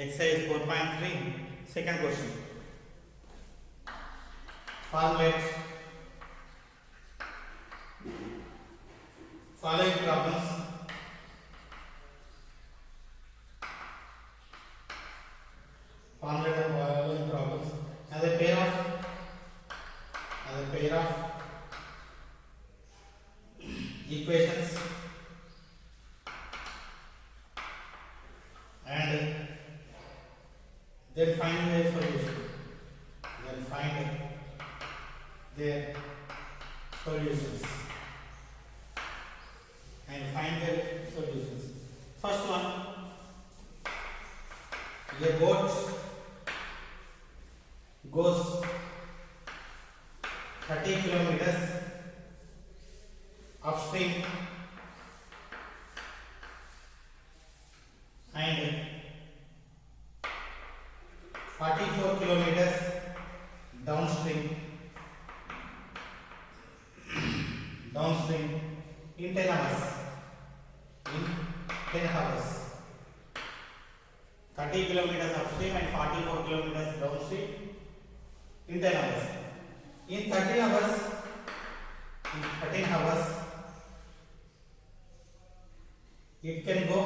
Exercise 4.3, second question. Formulate following problems. Formulate the following problems as a pair of equations and then find their solution. First one, a boat goes 30 kilometers upstream and 44 kilometers downstream in 10 hours. 30 kilometers upstream and 44 kilometers downstream in 10 hours. In 13 hours, it can go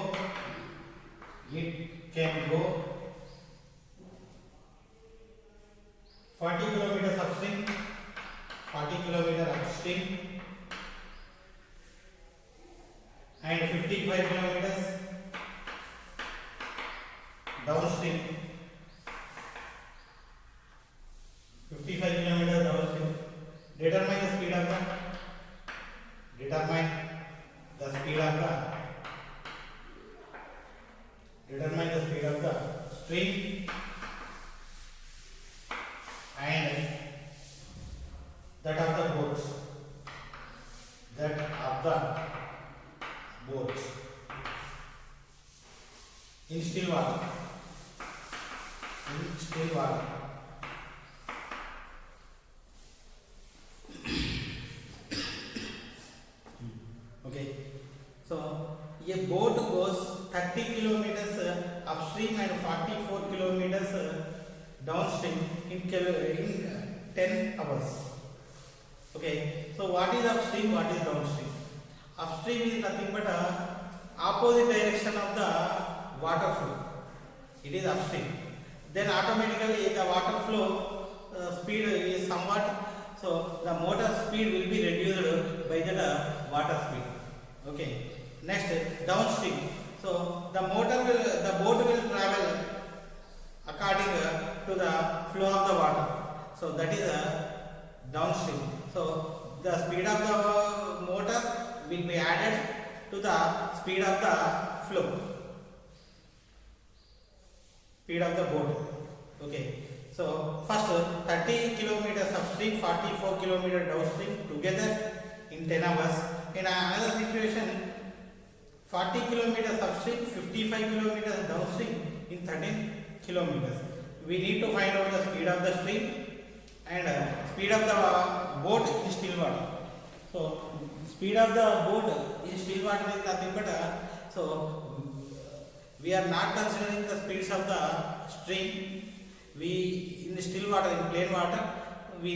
40 kilometers upstream, 40 kilometers upstream and 55 kilometers downstream. 55 kilometers downstream. Determine the speed of the stream and that of the boat in still water. Okay, so a boat goes 30 kilometers upstream and 44 kilometers downstream in 10 hours. Okay, so what is upstream, what is downstream? Upstream is nothing but opposite direction of the water flow. It is upstream. Then automatically the water flow speed is somewhat, so the motor speed will be reduced by the water speed. Okay. Next, downstream. So the boat will travel according to the flow of the water. So that is downstream. So the speed of the motor will be added to the speed of the flow. Speed of the boat. Okay. So first 30 kilometers upstream, 44 kilometers downstream together in 10 hours. In another situation, 40 kilometers upstream, 55 kilometers downstream in 13 kilometers. We need to find out the speed of the stream and speed of the boat in still water. So speed of the boat in still water is nothing but so we are not considering the speeds of the stream. We in still water, in plain water, we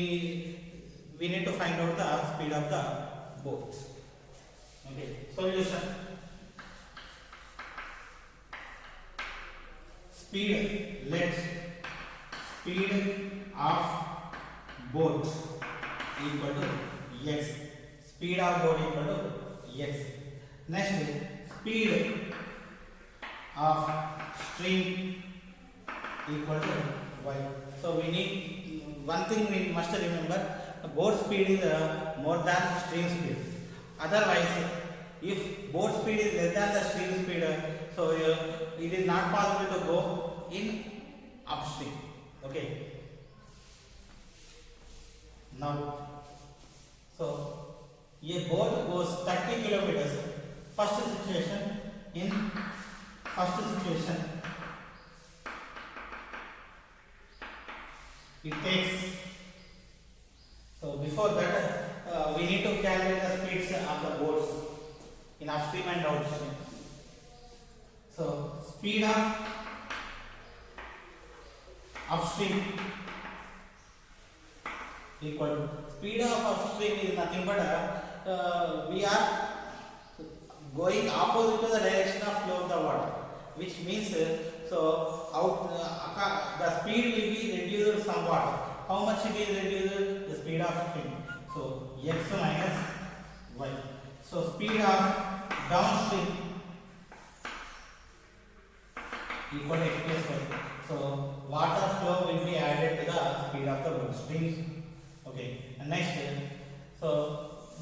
need to find out the speed of the boat. Okay, solution. Let speed of boat equal to x. Speed of boat equal to x. Next, speed of stream equal to y. So we need one thing we must remember: boat speed is more than stream speed. Otherwise, if boat speed is less than the stream speed, so it is not possible to go in upstream. Okay. Now, so a boat goes 30 kilometers. First situation, it takes. So before that, we need to calculate the speeds of the boats in upstream and downstream. So speed of upstream equal to speed of upstream is nothing but we are going opposite to the direction of flow of the water, which means so out the speed will be reduced somewhat. How much it is reduced? The speed of stream. So x minus y. So speed of downstream equal to x plus y. So water flow will be added to the speed of the stream. Okay. And next, so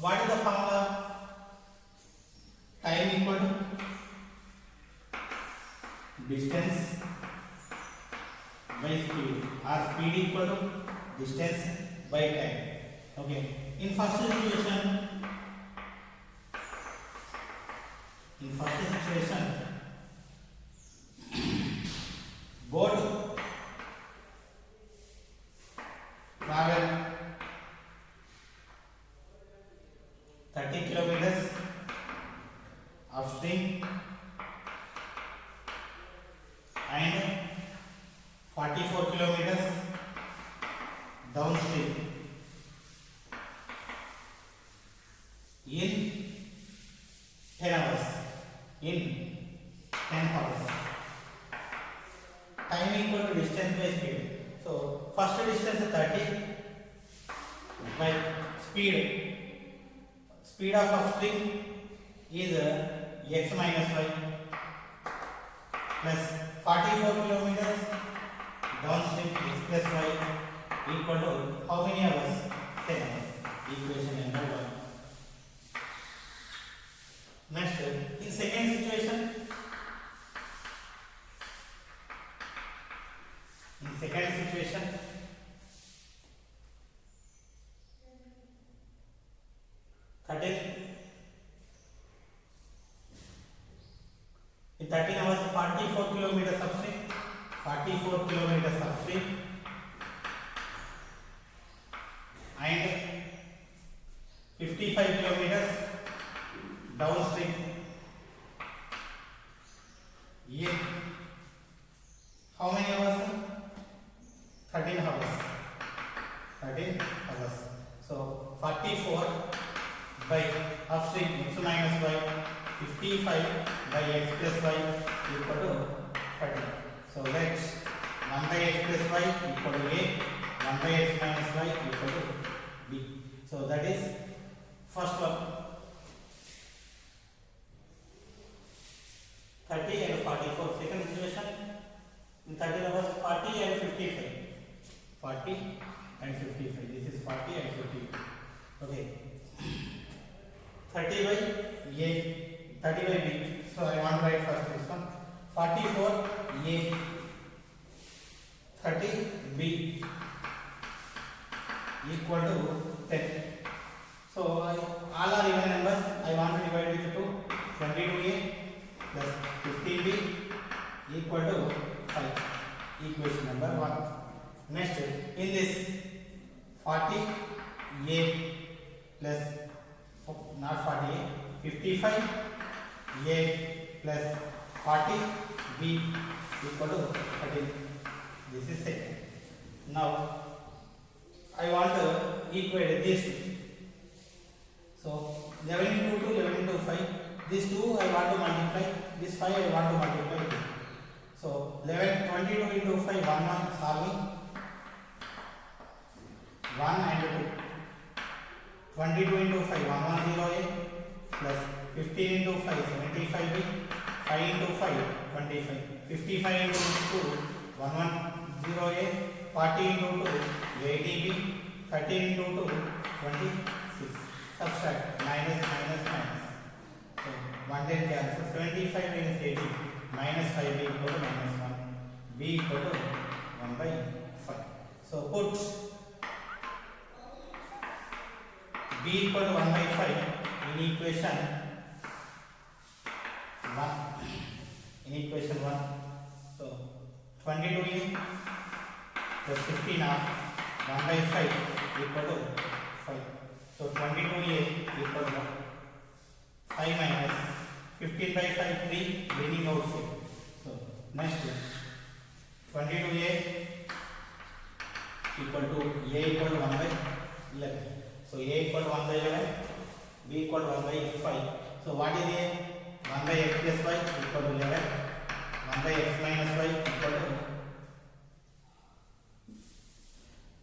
what is the formula? Time equal to distance by speed, or speed equal to distance by time. Okay. In first situation, boat travel 30 kilometers upstream and 44 kilometers downstream in 10 hours. Time equal to distance by speed. So first distance is 30 by speed of upstream is x minus y plus 44 kilometers downstream x plus y equal to how many hours? 10 hours. Equation number 1. Next, in second situation, in 13 hours 44 kilometers upstream and 55 kilometers downstream in how many hours? 13 hours. So 44 by upstream x minus y, 55 by x plus y equal to 30. So that's 1 by x plus y equal to a, 1 by x minus y equal to b. So that is first one. 30 and 44. Second situation, in 30 hours 40 and 55. 40 and 55. This is 40 and 55. Okay. 30 by a, 30 by b. So I want to write first this one. 44 a, 30 b equal to 10. So all are even numbers. I want to divide with 2. 22a plus 15b equal to 5. Equation number 1. Next, in this 40a plus not 40a, 55a plus 40b equal to 13. This is second. Now I want to equate these two. So 11 into 2, 11 into 5. This 2 I want to multiply, this 5 I want to multiply. So 11, 22 into 5, 1 solving. 1 and 2. 22 into 5, 110a plus 15 into 5, 75b. 5 into 5, 25. 55 into 2, 110a. 40 into 2, 80b. 13 into 2, 26. Subtract, minus. So 1 10 cancel. 75 minus 80, minus 5b equal to minus 1. b equal to 1 by 5. So put b equal to 1 by 5 in equation 1. So 22a plus 15 of 1 by 5 equal to 5. So 22a equal to 5 minus 15 by 5, 3, bringing out 6. So next 22a equal to A equal to 1 by 11. So A equal to 1 by 11, B equal to 1 by 5. So what is A? 1 by x plus y equal to 11. 1 by x minus y equal to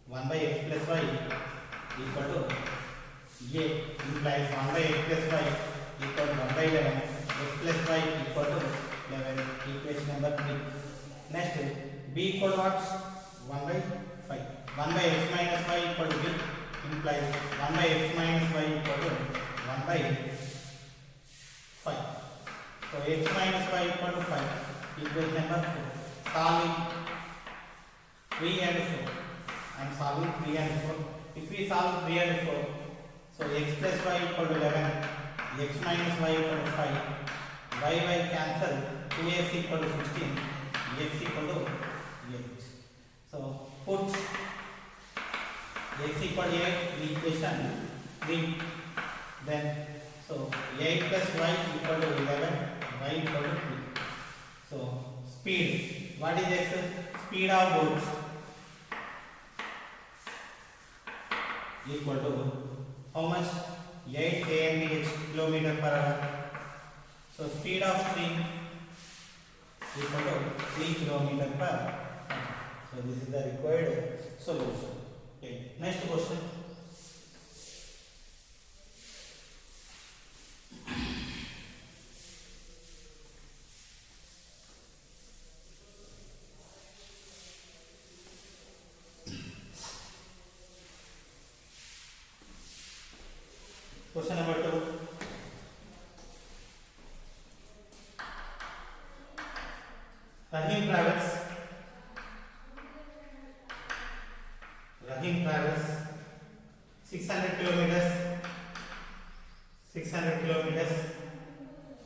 1 by x plus y equal to A implies 1 by x plus y equal to 1 by 11. X plus y equal to 11. Equation number 3. Next, B equal to what? 1 by 5. 1 by x minus y equal to B implies 1 by x minus y equal to 1 by 5. So x minus y equal to 5. Equation number 4. Solving 3 and 4. I am solving 3 and 4. If we solve 3 and 4, so x plus y equal to 11, x minus y equal to 5, y cancel, 2x equal to 16, x equal to 8. So put x equal to 8 in equation 3. Then so 8 plus y equal to 11, y equal to 3. So speed, what is x? Speed of boat equal to how much? 8 kmph kilometer per hour. So speed of stream equal to 3 kilometer per hour. So this is the required solution. Okay. Next question. Question number 2. Rahim travels 600 kilometers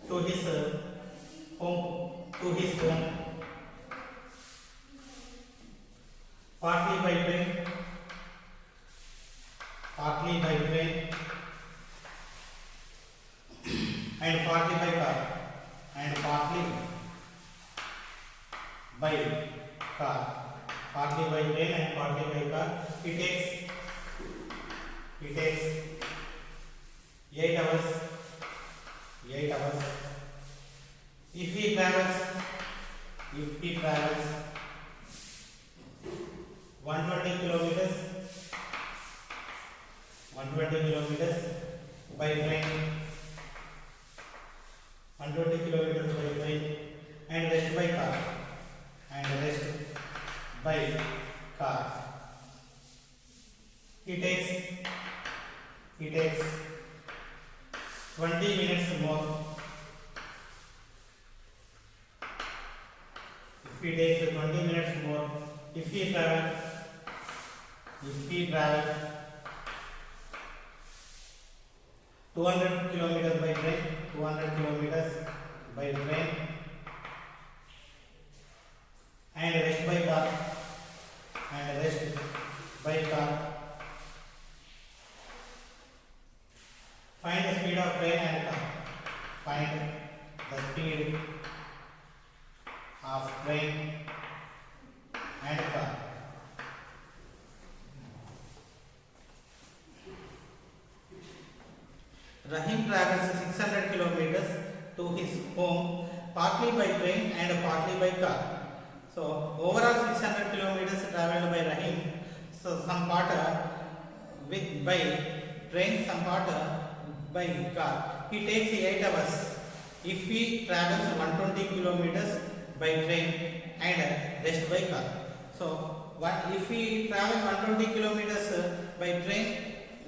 to his home partly by train and partly by car partly by train and partly by car. It takes 8 hours. If he travels 120 kilometers by train, 120 kilometers by train and rest by car. He takes 20 minutes more. If he takes 20 minutes more, if he travel 200 kilometers by train and rest by car find the speed of train and car. Find the speed of train and car. Rahim travels 600 kilometers to his home partly by train and partly by car. So overall 600 kilometers traveled by Rahim. So some part by train, some part by car. He takes 8 hours. If he travels 120 kilometers by train and rest by car. So if he travels 120 kilometers by train,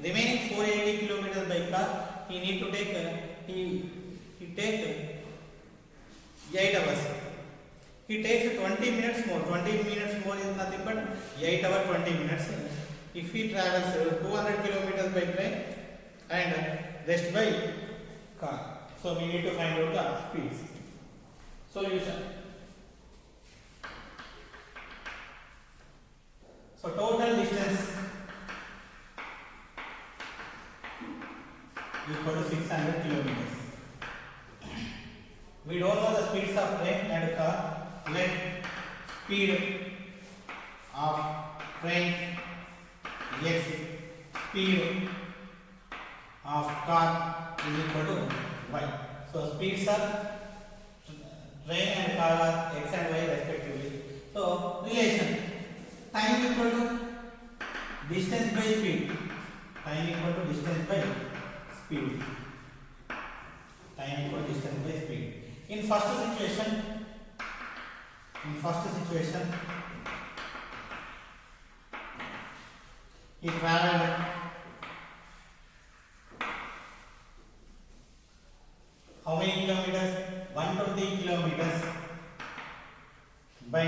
remaining 480 kilometers by car, he need to take he take 8 hours. He takes 20 minutes more. 20 minutes more is nothing but 8 hours 20 minutes. If he travels 200 kilometers by train and rest by car. So we need to find out the speeds. Solution. So total distance equal to 600 kilometers. We don't know the speeds of train and car. Let speed of train x speed of car is equal to y. So speeds are train and car are x and y respectively. So relation time equal to distance by speed. Time equal to distance by speed. Time equal to distance by speed. In first situation, he traveled how many kilometers? 120 kilometers by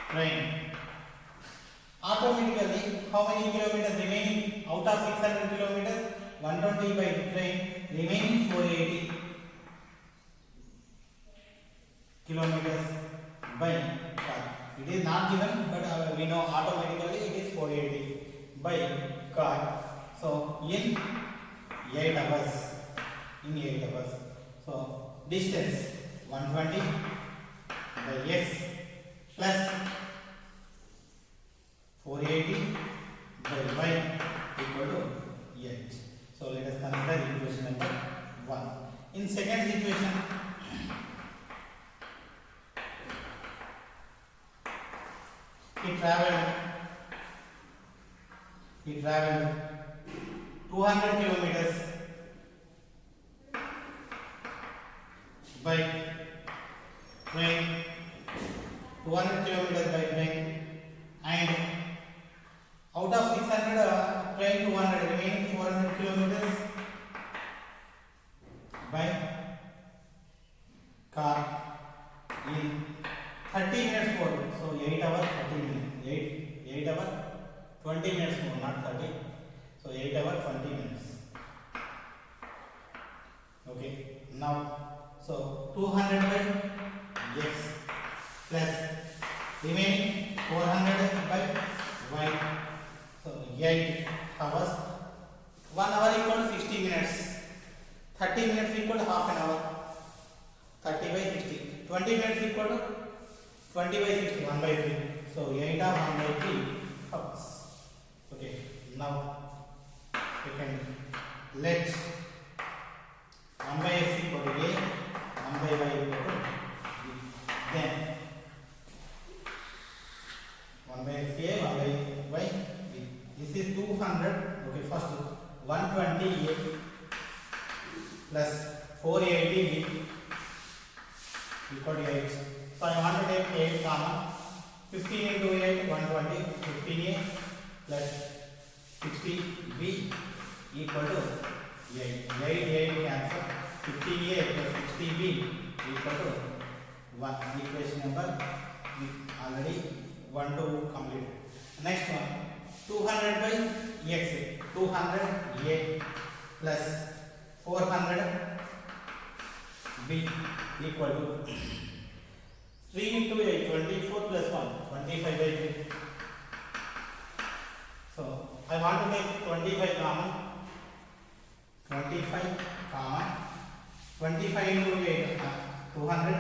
train. Automatically, how many kilometers remaining out of 600 kilometers? 120 by train, remaining 480 kilometers by car. It is not given, but we know automatically it is 480 by car. So in 8 hours. So distance 120 by x plus 480 by y equal to 8. So let us consider equation number 1. In second situation, he traveled 200 kilometers by train, 200 kilometers by train, and out of 600 train 200, remaining 400 kilometers by car in 30 minutes more. So 8 hours 30 minutes. 8 hours 20 minutes more, not 30. So 8 hours 20 minutes. Okay. Now, so 200 by x plus remaining 400 by y. So 8 hours. 1 hour equal to 60 minutes. 30 minutes equal to half an hour. 30 by 60. 20 minutes equal to 20 by 60. 1 by 3. So 8 of 1 by 3 hours. Okay. Now second, let 1 by x equal to a, 1 by y equal to b. Then 1 by x a, 1 by y b. This is 200. Okay, first 120 a plus 480 b equal to 8. So I want to take 8 common. 15 into 8, 120. 15a plus 60b equal to 8. 8 cancel. 15a plus 60b equal to 1. Equation number already 1 to complete. Next one, 200 by x. 200a plus 400 b equal to 3 into 8, 24 plus 1, 25 by 3. So I want to take 25 common. 25 common. 25 into 8, 200.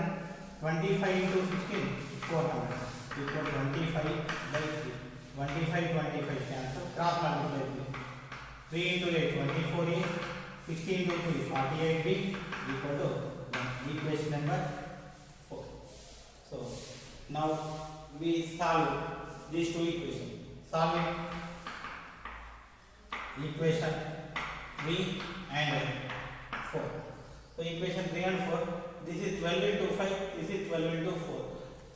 25 into 16, 400. Equal 25 by 3. 25, 25 cancel. Cross multiply 3. 3 into 8, 24a. 16 into 3, 48b equal to 1. Equation number 4. So now we solve these two equations. Solving equation 3 and 4. So equation 3 and 4. This is 12 into 5. This is 12 into 4.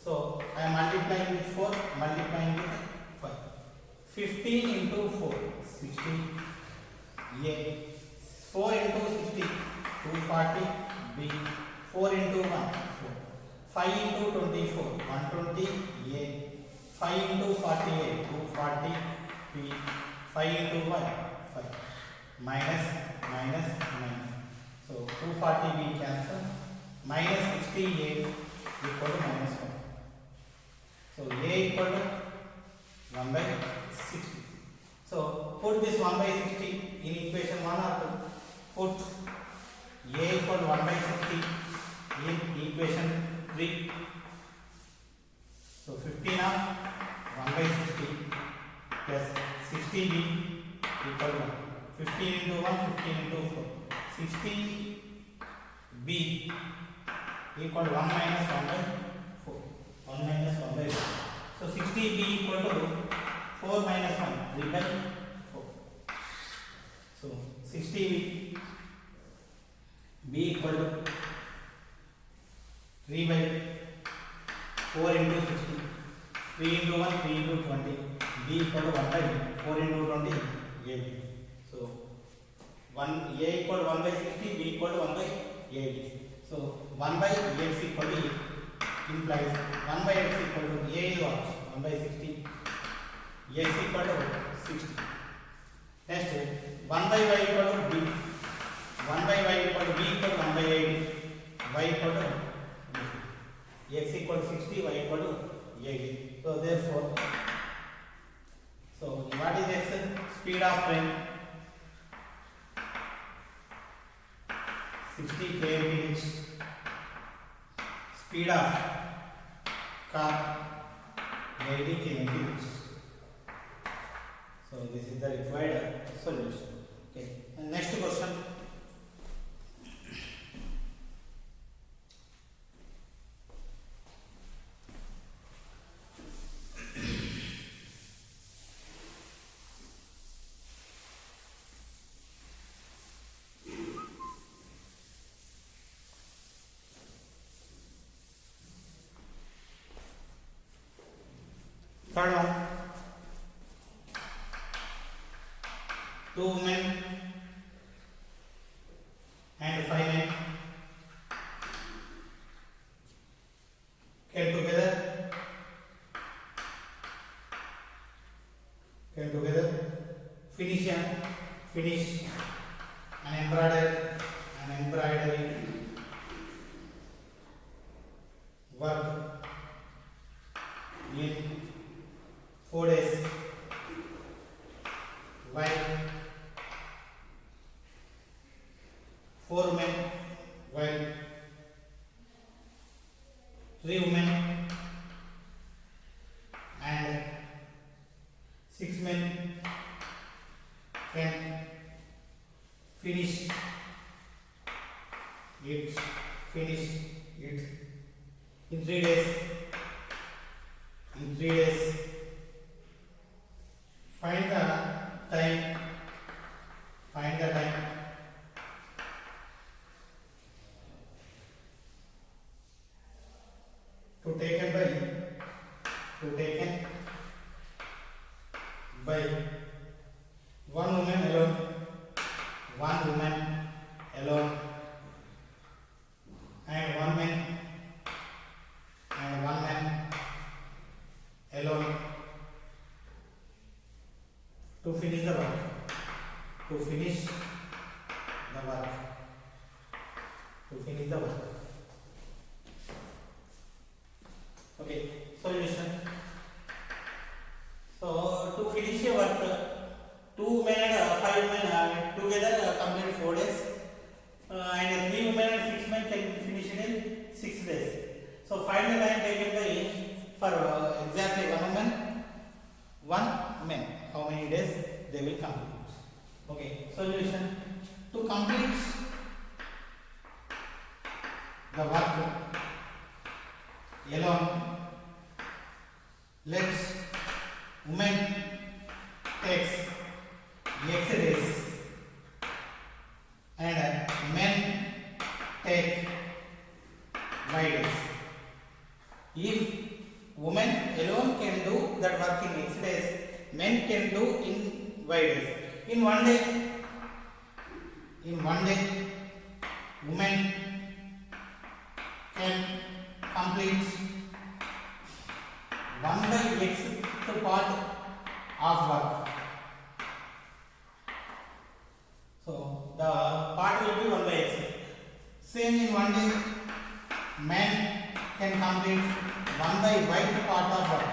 So I am multiplying with 4. Multiplying with 5. 15 into 4. 60. A. 4 into 60. 240. B. 4 into 1. 4. 5 into 24. 120. A. 5 into 48. 240. B. 5 into 1. 5. Minus. So 240 B cancel. Minus 60A equal to minus 1. So A equal to 1 by 60. So put this 1 by 60 in equation 1 or 2. Put A equal to 1 by 60 in equation 3. So 15 of 1 by 60 plus 60B equal to 15 into 1, 15 into 4. 60B equal to 1 minus 1 by 4. 1 minus 1 by 4. So 60B equal to 4 minus 1, 3 by 4. So 60B equal to 3 by 4 into 60. 3 into 1, 3 into 20. B equal to 1 by 4 into 20, 8. So 1 A equal to 1 by 60, B equal to 1 by 8. So 1 by 8 is equal to 8 implies 1 by 8 is equal to A is what? 1 by 60. A is equal to 60. Next 1 by Y equal to B. 1 by Y equal to B equal to 1 by 8. Y equal to X equal to 60, Y equal to 80. So therefore, so what is X? Speed of train 60 km/h. Speed of car 80 km/h. So this is the required solution. Okay. And next question. Third one, 2 women and 5 men came together finish an embroidery work in 4 days. While 4 men, while 3 women and 6 men can finish it in 3 days. Find the time to taken by one woman alone and one man alone to finish the work. Okay, solution. So to finish a work, 2 men and 5 men together complete 4 days, and 3 women and 6 men can finish it in 6 days. So find the time taken by for exactly 1 woman, 1 man. How many days they will complete? Okay, solution. To complete the work alone, let women takes X days and men take Y days. If women alone can do that work in X days, men can do in Y days. In one day, women can complete 1 by X part of work. So the part will be 1 by X. Same in one day, man can complete 1 by Y part of work.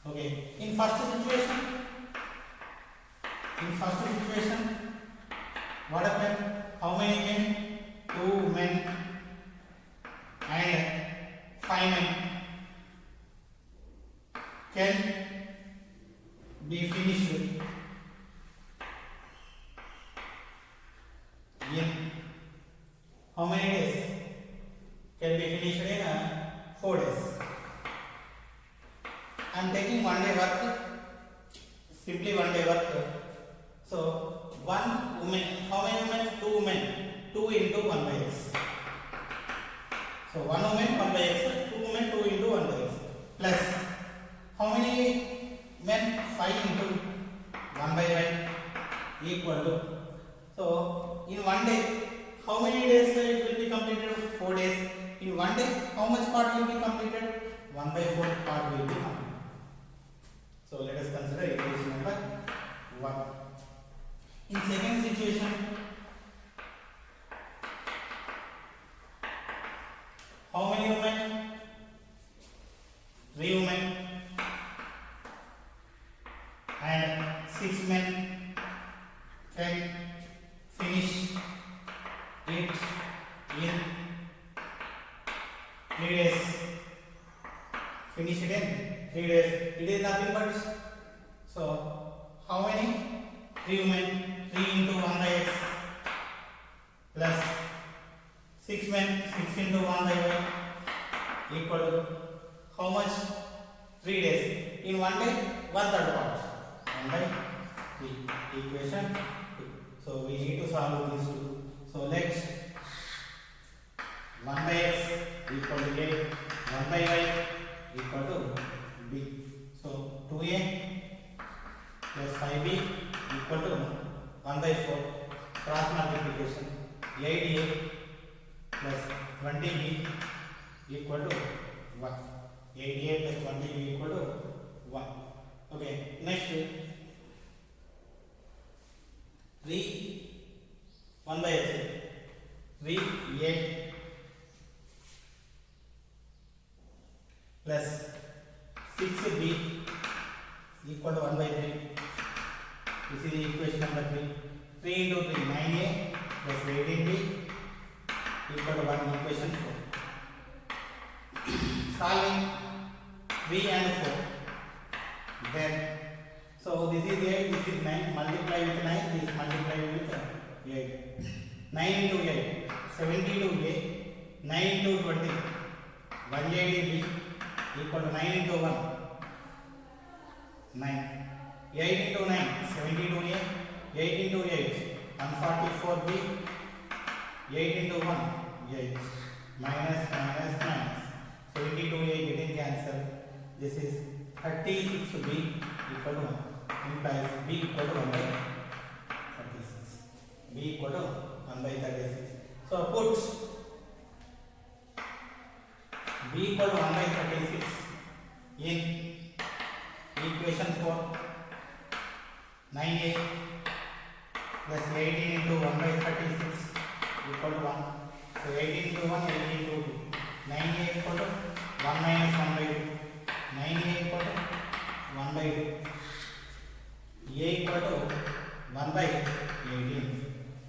Okay. In first situation, what happened? How many men? 2 men and 5 men can be finished in 4 days. I am taking 1 day work, simply 1 day work. So one woman, how many women? 2 women. 2 into 1 by x. So 1 woman 1 by x, 2 women 2 into 1 by x. Plus how many men? 5 into 1 by y equal to. So in 1 day, how many days it will be completed? 4 days. In 1 day, how much part will be completed? 1 by 4 part will be completed. So let us consider equation number 1. In second situation, how many women? 3 women and 6 men can finish it in 3 days. Finish it in 3 days. It is nothing but, so how many? 3 women, 3 into 1 by x plus 6 men, 6 into 1 by y equal to how much? 3 days. In 1 day, 1/3 part. 1 by 3. Equation 2. So we need to solve these two. So let 1 by x equal to a, 1 by y equal to b. So 2a plus 5b equal to 1 by 4. Cross multiplication. 8a plus 20b equal to 1. 8a plus 20b equal to 1. Okay, next 3 1 by x 3a plus 6b equal to 1 by 3. This is equation number 3. 3 into 3 9a plus 18b equal to 1. Equation 4. Solving 3 and 4. Then so this is 8, this is 9. Multiply with 9, this multiply with 8. 9 into 8, 72a. 9 into 20, 180b equal to 9 into 1, 9. 8 into 9, 72a. 8 into 8, 144b. 8 into 1, 8. Minus, minus, minus. 72a getting cancelled. This is 36b equal to 1. Implies b equal to 1 by 36. b equal to 1 by 36. So put b equal to 1 by 36 in equation 4. 9a plus 18 into 1 by 36 equal to 1. So 18 into 1, 18 into 2. 9a equal to 1 minus 1 by 2. 9a equal to 1 by 2. a equal to 1 by 18.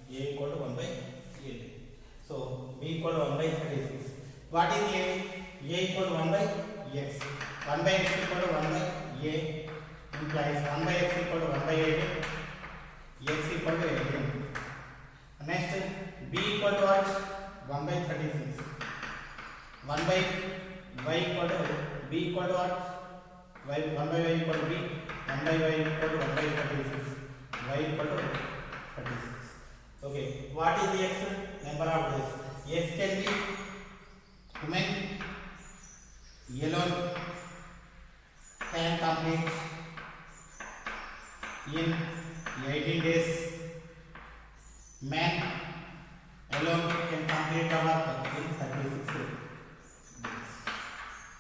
a equal to 1 by 18. So b equal to 1 by 36. What is a? A equal to 1 by x. 1 by x equal to 1 by a implies 1 by x equal to 1 by 18. X equal to 18. Next, b equal to what? 1 by 36. 1 by y equal to b equal to what? 1 by y equal to b. 1 by y equal to 1 by 36. Y equal to 36. Okay, what is the x? Number of days. X can be women alone can complete in 18 days. Man alone can complete the work in 36 days.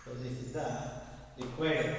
So this is the required